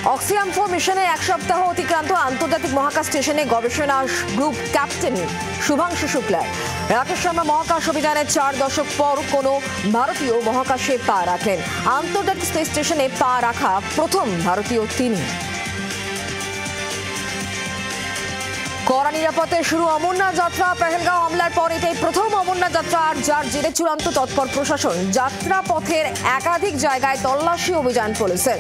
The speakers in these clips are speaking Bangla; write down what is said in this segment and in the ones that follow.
অক্সিয়াম 4 মিশনের এক সপ্তাহ অতিক্রান্ত আন্তর্জাতিক মহাকাশ স্টেশনে গবেষণা গ্রুপ ক্যাপ্টেন শুভাংশু শুক্লা রাকেশ শর্মা মহাকাশ অভিযানের 4 দশক পর কোনো ভারতীয় মহাকাশে পা রাখলেন। আন্তর্জাতিক স্পেস স্টেশনে পা রাখা প্রথম ভারতীয় তিনি। কড়া নিরাপত্তায় শুরু অমরনাথ যাত্রা। পেহেলগাঁও হামলার পর এটাই প্রথম অমরনাথ যাত্রা, আর যার জেরে চূড়ান্ত তৎপর প্রশাসন। যাত্রা পথের একাধিক জায়গায় তল্লাশি অভিযান পুলিশের।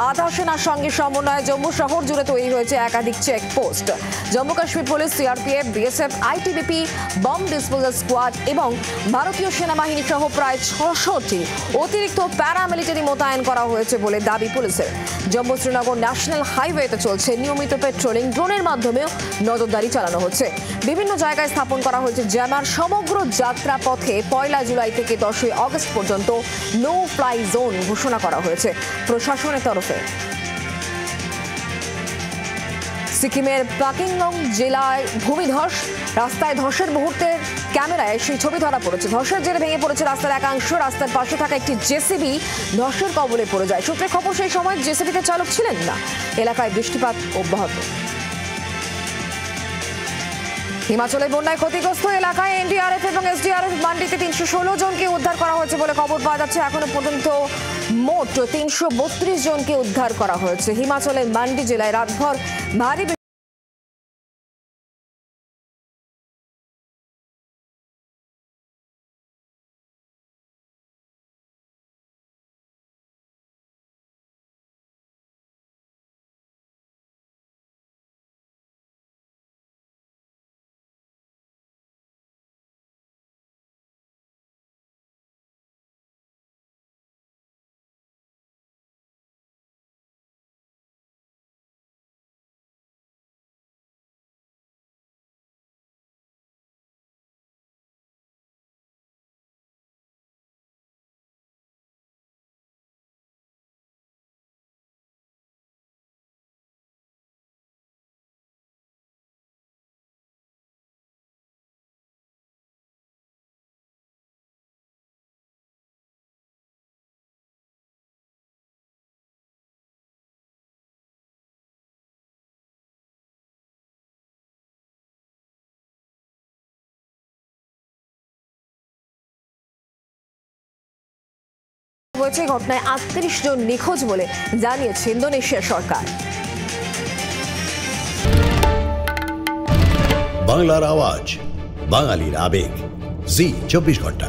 আধা সেনার সঙ্গে সমন্বয়ে জম্মু শহর জুড়ে তৈরি হয়েছে একাধিক checkpost. Jammu Kashmir police, CRPF, BSF, ITBP, bomb disposal squad এবং ভারতীয় সেনাবাহিনী সহ প্রায় 600টি অতিরিক্ত প্যারামিলিটারি মোতায়েন করা হয়েছে বলে দাবি পুলিশের। জম্মু শ্রীনগর ন্যাশনাল হাইওয়েতে চলছে নিয়মিত পেট্রোলিং। ড্রোনের মাধ্যমেও নজরদারি চালানো হচ্ছে। বিভিন্ন জায়গায় স্থাপন করা হয়েছে জ্যামার। সমগ্র যাত্রা পথে 1 জুলাই থেকে 10 আগস্ট পর্যন্ত নো ফ্লাই জোন ঘোষণা করা হয়েছে প্রশাসনের তরফে। সিকিমের পাকিংলং জেলায় ভূমিধস। রাস্তায় ধসের মুহূর্তের ক্যামেরায় সেই ছবি ধরা পড়েছে। ধসের জেরে ভেঙে পড়েছে রাস্তার একাংশ। রাস্তার পাশে থাকা একটি জেসিবি ধসের কবলে পড়ে যায়। সূত্রের খবর, সেই সময় জেসিবিতে চালক ছিলেন না। এলাকায় বৃষ্টিপাত অব্যাহত। হিমাচলে বন্যায় ক্ষতিগ্রস্ত এলাকায় এনডিআরএফ এবং এসডিআরএফ মান্ডিতে 316 জনকে উদ্ধার করা হয়েছে বলে খবর পাওয়া যাচ্ছে। এখনো পর্যন্ত মোট 332 জনকে উদ্ধার করা হয়েছে। হিমাচলের মান্ডি জেলায় রাতভর ভারী হয়েছে। ঘটনায় 38 জন নিখোঁজ বলে জানিয়েছে ইন্দোনেশিয়া সরকার। বাংলার আওয়াজ, বাঙালির আবেগ, জি 24 ঘন্টা।